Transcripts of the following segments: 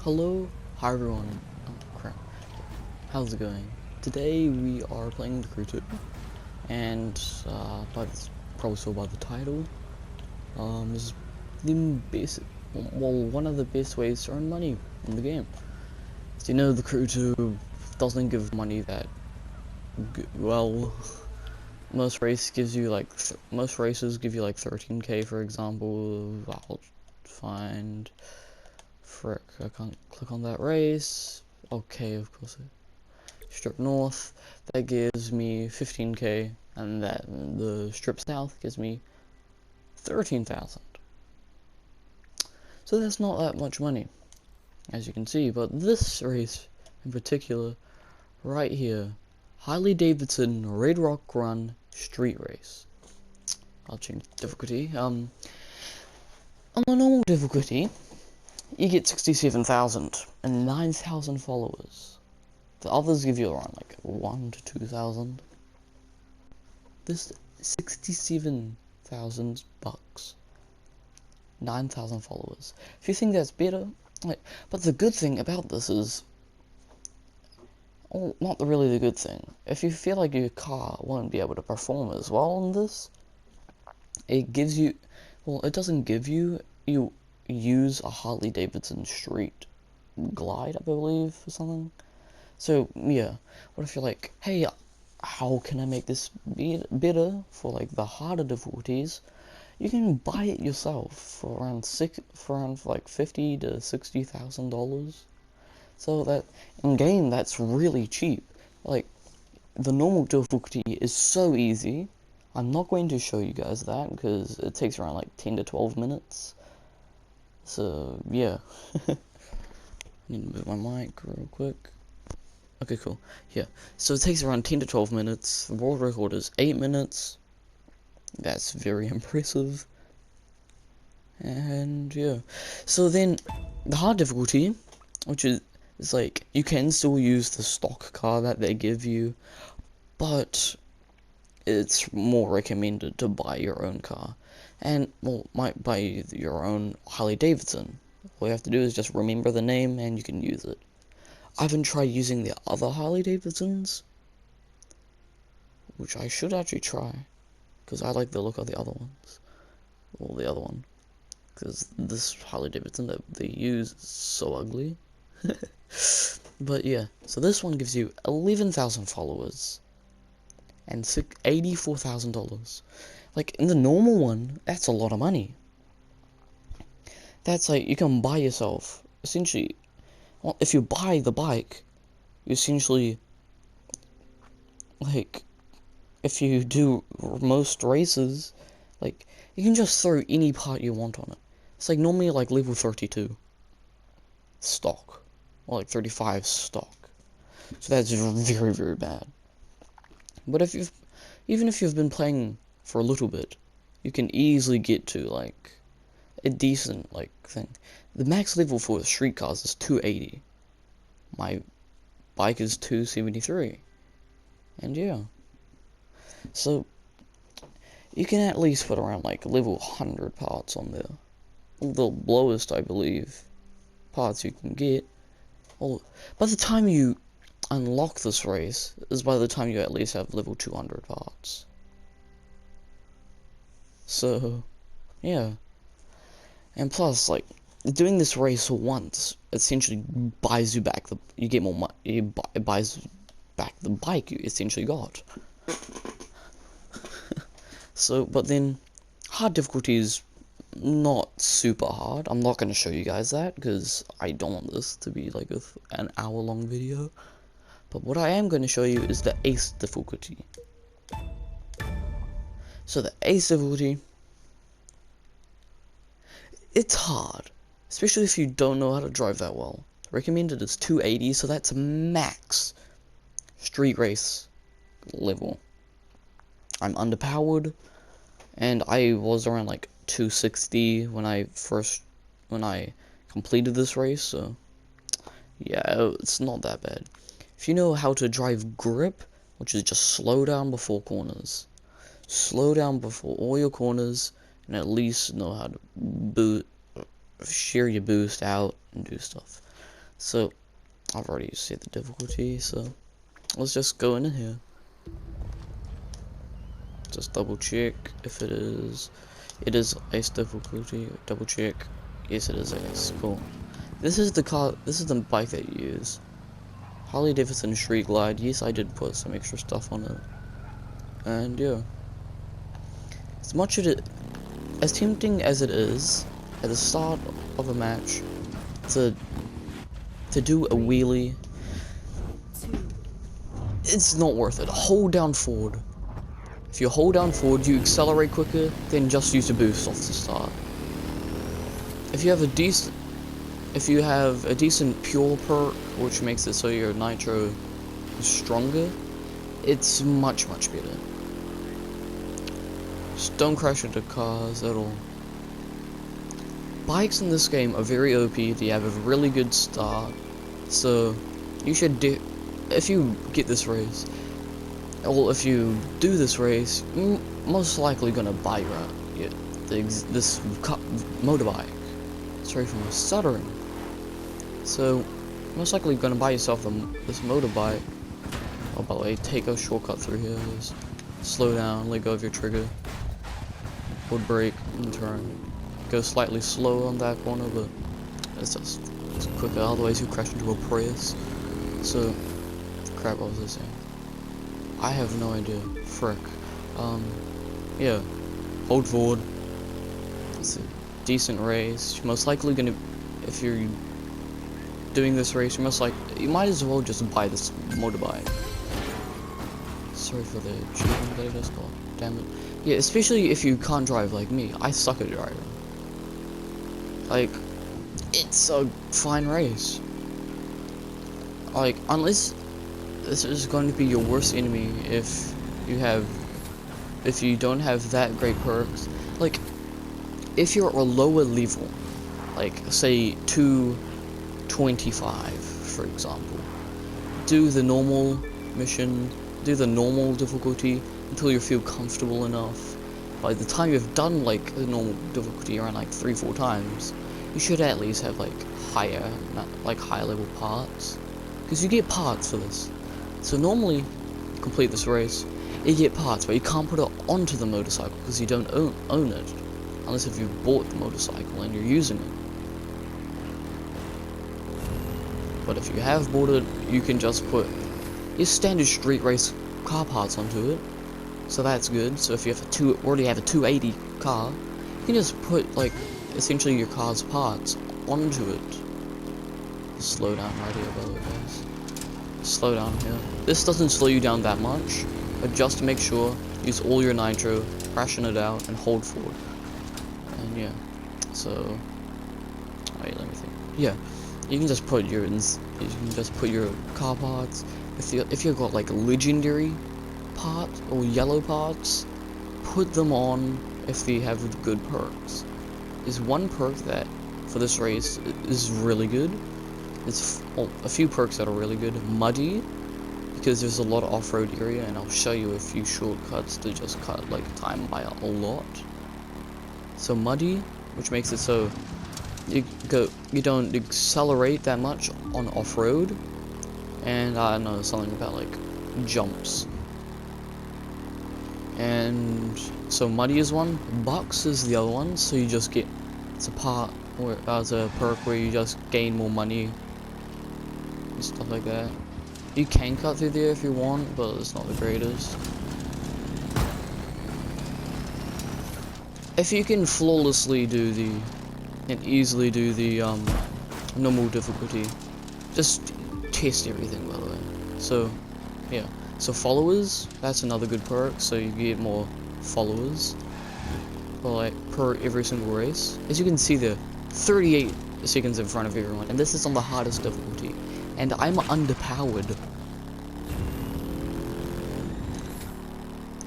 Hello, hi everyone. Oh crap. How's it going? Today we are playing the Crew 2, and probably saw by the title, this is the basic, one of the best ways to earn money in the game. So the Crew 2 doesn't give money that well. Most races give you like 13k, for example. I'll find. Frick, I can't click on that race. Okay, of course. Strip North, that gives me 15k, and the Strip South gives me 13,000. So that's not that much money, as you can see, but this race in particular, right here, Harley Davidson Red Rock Run Street Race. I'll change difficulty. On the normal difficulty, you get 67,000 and 9,000 followers. The others give you around like 1 to 2,000. This 67,000 bucks, 9,000 followers. If you think that's better, but the good thing about this is, well, not really the good thing. If you feel like your car won't be able to perform as well in this, it gives you, well, it doesn't give you, you use a Harley Davidson Street Glide, I believe, or something. So yeah, what if you're like, hey, how can I make this better for like the harder difficulties? You can buy it yourself for around like $50,000 to $60,000. So that in game, that's really cheap. Like the normal difficulty is so easy. I'm not going to show you guys that because it takes around like 10 to 12 minutes. So yeah, I need to move my mic real quick. Okay, cool. Yeah, so it takes around 10 to 12 minutes. The world record is 8 minutes. That's very impressive. And yeah, so then the hard difficulty, which is like you can still use the stock car that they give you, but it's more recommended to buy your own car, and well, might buy your own Harley Davidson. All you have to do is just remember the name and you can use it. I haven't tried using the other Harley Davidsons, which I should actually try, because I like the look of the other ones. Well, the other one. Because this Harley Davidson that they use is so ugly. But yeah, so this one gives you 11,000 followers and $84,000. Like, in the normal one, that's a lot of money. That's like, you can buy yourself, essentially, well, if you buy the bike, you essentially, like, if you do most races, like, you can just throw any part you want on it. It's like normally like level 32 stock, or like 35 stock. So that's very, very bad. But even if you've been playing for a little bit, you can easily get to like a decent like thing. The max level for street cars is 280. My bike is 273. And yeah. So you can at least put around like level 100 parts on there. The lowest, I believe, parts you can get. Well, by the time you unlock this race is by the time you at least have level 200 parts. So, yeah. And plus, like, doing this race once essentially buys you back you get more money, it buys back the bike you essentially got. So, but then, hard difficulty is not super hard. I'm not going to show you guys that, because I don't want this to be like an hour-long video. But what I am going to show you is the ace difficulty. So the ace difficulty, it's hard, especially if you don't know how to drive that well. Recommended is 280, so that's max street race level. I'm underpowered, and I was around like 260 when I completed this race, so yeah, it's not that bad. If you know how to drive grip, which is just slow down before corners, slow down before all your corners, and at least know how to shear your boost out and do stuff. So I've already set the difficulty, so let's just go in here. Just double check if it is ace difficulty. Double check. Yes, it is ace. Cool. This is the car. This is the bike that you use. Harley Davidson Street Glide. Yes, I did put some extra stuff on it. And yeah, as tempting as it is at the start of a match to do a wheelie, it's not worth it. Hold down forward. If you hold down forward, you accelerate quicker than just use a boost off the start. If you have a decent pure perk, which makes it so your nitro is stronger, it's much better. Just don't crash into cars at all. Bikes in this game are very OP. They have a really good start, so you should if you get this race. Well, if you do this race, you're most likely gonna buy this motorbike. Sorry for my stuttering. So, most likely gonna buy yourself this motorbike. Oh, by the way, take a shortcut through here. Just slow down, let go of your trigger. Would brake and turn. Go slightly slow on that corner, but it's quicker. Otherwise, you crash into a Prius. So, crap, what was I saying? I have no idea. Frick. Yeah. Hold forward. It's a decent race. You're most likely gonna, if you're doing this race, you might as well just buy this motorbike. Sorry for the cheating that I just got. Damn it. Yeah, especially if you can't drive like me. I suck at driving. Like, it's a fine race. Like, unless this is going to be your worst enemy if you don't have that great perks. Like, if you're a lower level, like say 225 for example, do the normal mission, do the normal difficulty until you feel comfortable enough. By the time you've done like the normal difficulty around like 3-4 times, you should at least have like higher level parts, because you get parts for this. So normally, you complete this race, you get parts, but you can't put it onto the motorcycle because you don't own it, unless if you bought the motorcycle and you're using it. But if you have bought it, you can just put your standard street race car parts onto it, so that's good. So if you have already have a 280 car, you can just put like essentially your car's parts onto it. Slow down right here, by the way, guys. Slow down here. This doesn't slow you down that much, but just to make sure, use all your nitro, ration it out, and hold forward. And yeah, so wait, let me think. Yeah, you can just put your car parts. If you've got like legendary parts or yellow parts, put them on if they have good perks. There's one perk that for this race is really good. There's a few perks that are really good. Muddy, because there's a lot of off-road area, and I'll show you a few shortcuts to just cut like time by a lot. So Muddy, which makes it so you don't accelerate that much on off-road, and I don't know, something about like jumps. And so Muddy is one, Bucks is the other one. So you just get it's a perk where you just gain more money and stuff like that. You can cut through there if you want, but it's not the greatest. If you can flawlessly easily do the normal difficulty, just test everything, by the way. So yeah, so followers, that's another good perk, so you get more followers per every single race. As you can see there, 38 seconds in front of everyone, and this is on the hardest difficulty, and I'm underpowered.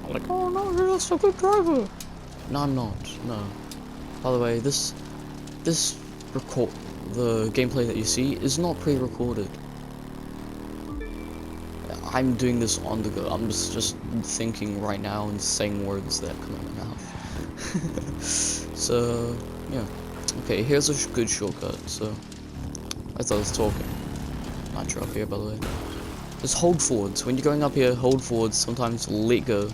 I'm like, oh no, you're just a good driver. No, I'm not. No. By the way, the gameplay that you see is not pre-recorded. I'm doing this on the go. I'm just thinking right now and saying words that come out of my mouth. So yeah. Okay, here's a good shortcut. So as I was talking, nitro up here, by the way. Just hold forwards. When you're going up here, hold forwards. Sometimes let go.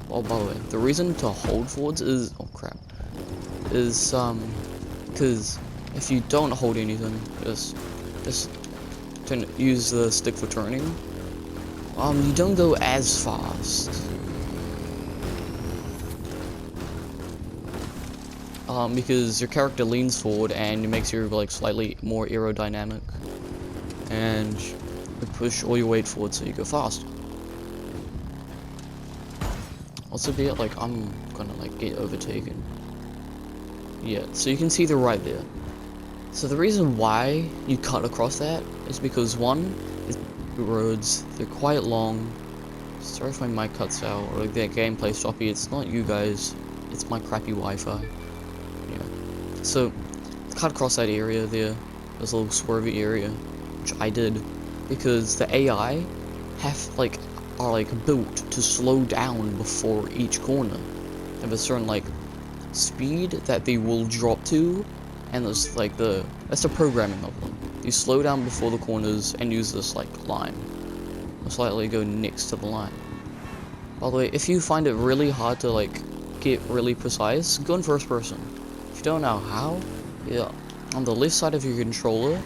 Oh, by the way, the reason to hold forwards is... Oh, crap. Is, because if you don't hold anything, just use the stick for turning, you don't go as fast. Because your character leans forward and it makes you like slightly more aerodynamic, and you push all your weight forward so you go fast. Also, be it like I'm gonna like get overtaken. Yeah, so you can see the right there. So the reason why you cut across that is because one, is roads, they're quite long. Sorry if my mic cuts out or like that gameplay choppy. It's not you guys, it's my crappy Wi-Fi. Yeah. So cut across that area there, this little swervy area, which I did, because the AI are like built to slow down before each corner. They have a certain like speed that they will drop to, and there's like that's the programming of them. You slow down before the corners and use this like line. Slightly go next to the line. By the way, if you find it really hard to like get really precise, go in first person. If you don't know how, yeah, on the left side of your controller,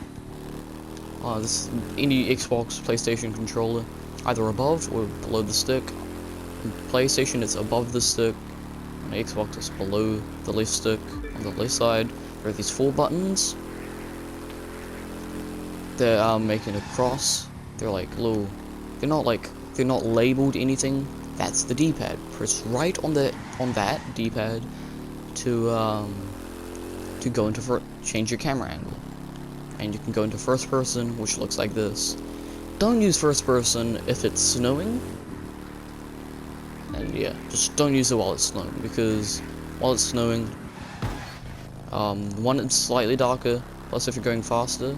this any Xbox, PlayStation controller, either above or below the stick. On PlayStation, it's above the stick. On Xbox, it's below the left stick. On the left side, there are these 4 buttons. They're making a cross. They're like little. They're not labeled anything. That's the D-pad. Press right on that D-pad to go into change your camera angle, and you can go into first person, which looks like this. Don't use first person if it's snowing, and yeah, just don't use it while it's snowing, because while it's snowing, one, it's slightly darker. Plus, if you're going faster,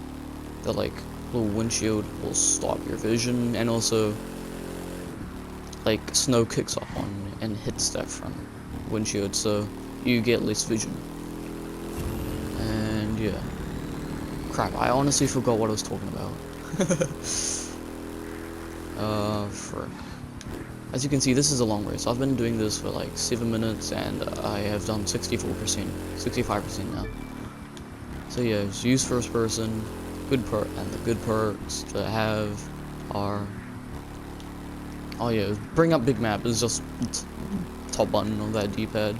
the like little windshield will stop your vision, and also like snow kicks up on and hits that front windshield, so you get less vision. And yeah, crap, I honestly forgot what I was talking about. Frick. As you can see, this is a long race. I've been doing this for like 7 minutes, and I have done 65% now. So yeah, just use first person. And the good perks to have are, oh yeah, bring up big map is just top button on that D-pad.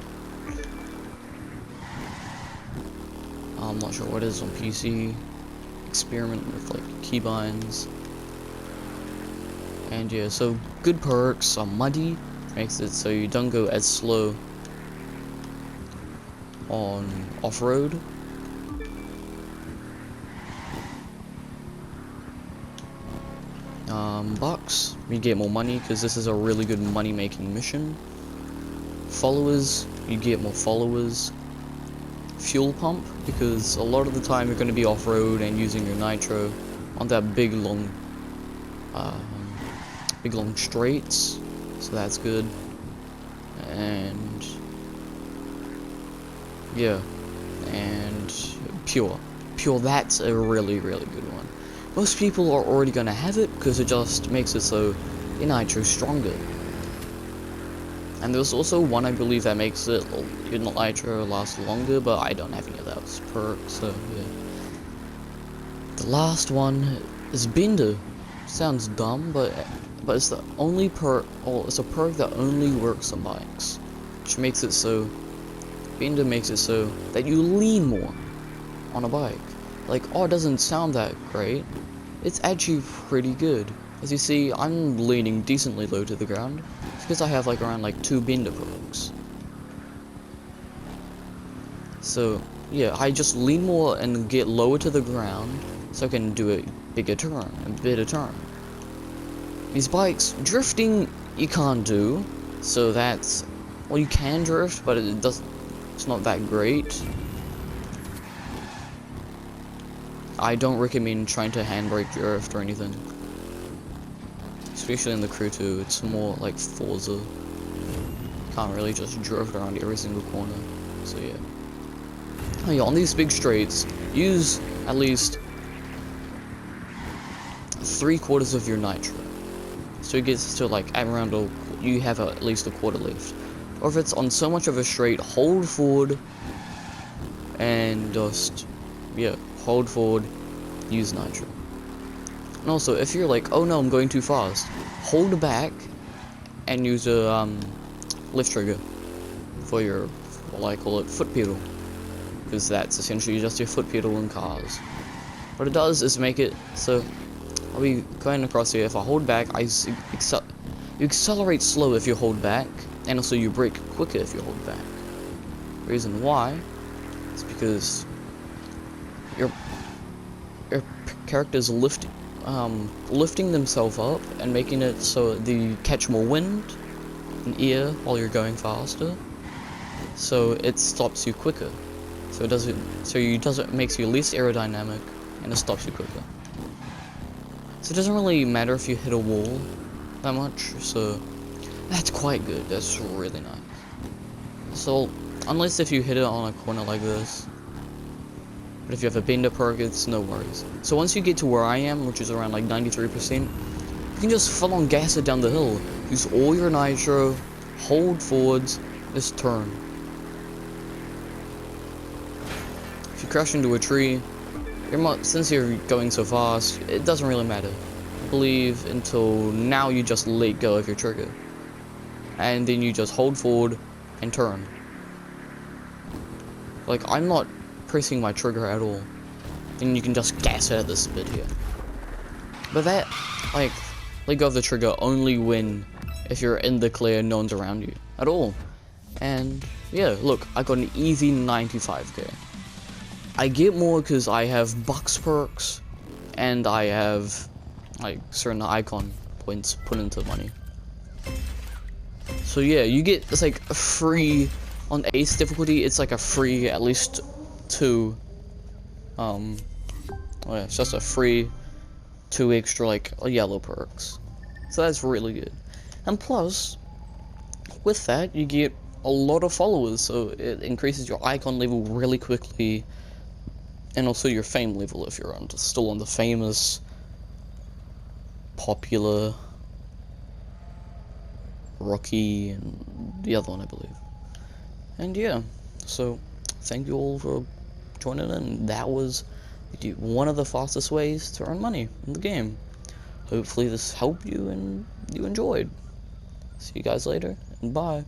I'm not sure what it is on PC. Experiment with like keybinds. And yeah, so good perks are muddy, makes it so you don't go as slow on off-road. Bucks, you get more money because this is a really good money making mission. Followers, you get more followers. Fuel pump, because a lot of the time you're going to be off-road and using your nitro on that big long straights, so that's good. And yeah, and pure, that's a really good one. Most people are already going to have it because it just makes it so your nitro stronger. And there's also one, I believe, that makes it your nitro last longer, but I don't have any of those perks, so yeah. The last one is Bender. Sounds dumb, but it's the only perk, or it's a perk that only works on bikes, which makes it so, Bender makes it so that you lean more on a bike. Like, oh, it doesn't sound that great. It's actually pretty good. As you see, I'm leaning decently low to the ground. It's because I have like around like 2 Bender perks. So yeah, I just lean more and get lower to the ground so I can do a better turn. These bikes, drifting you can't do, so that's, well, you can drift, but it's not that great. I don't recommend trying to handbrake drift or anything. Especially in the Crew 2, it's more like Forza. Can't really just drift around every single corner, so yeah. Oh yeah, on these big straights, use at least 3/4 of your nitro. So it gets to like around you have at least a quarter left. Or if it's on so much of a straight, hold forward and just, yeah, hold forward, use nitro. And also, if you're like, oh no, I'm going too fast, hold back and use a lift trigger for your, what I call it, foot pedal. Because that's essentially just your foot pedal in cars. What it does is make it so I'll be going across here. If I hold back, you accelerate slow if you hold back, and also you brake quicker if you hold back. The reason why is because your character's lifting themselves up and making it so they catch more wind and air while you're going faster. So it stops you quicker. So it makes you less aerodynamic, and it stops you quicker. So it doesn't really matter if you hit a wall that much, so that's quite good. That's really nice. So, unless if you hit it on a corner like this, but if you have a bender perk, it's no worries. So once you get to where I am, which is around like 93%, you can just full on gas it down the hill. Use all your nitro, hold forwards, just turn. If you crash into a tree, since you're going so fast, it doesn't really matter. I believe until now you just let go of your trigger. And then you just hold forward and turn. Like, I'm not pressing my trigger at all. Then you can just gas out this bit here. But that, like, let go of the trigger only if you're in the clear, no one's around you at all. And yeah, look, I got an easy 95k. I get more because I have Bucks perks, and I have like certain icon points put into money. So yeah, it's like a free on Ace difficulty. It's like a free at least 2. Oh yeah, it's just a free 2 extra like yellow perks. So that's really good. And plus, with that you get a lot of followers, so it increases your icon level really quickly. And also your fame level if you're still on the famous, popular, Rocky, and the other one I believe. And yeah, so thank you all for joining in. That was one of the fastest ways to earn money in the game. Hopefully this helped you and you enjoyed. See you guys later, and bye.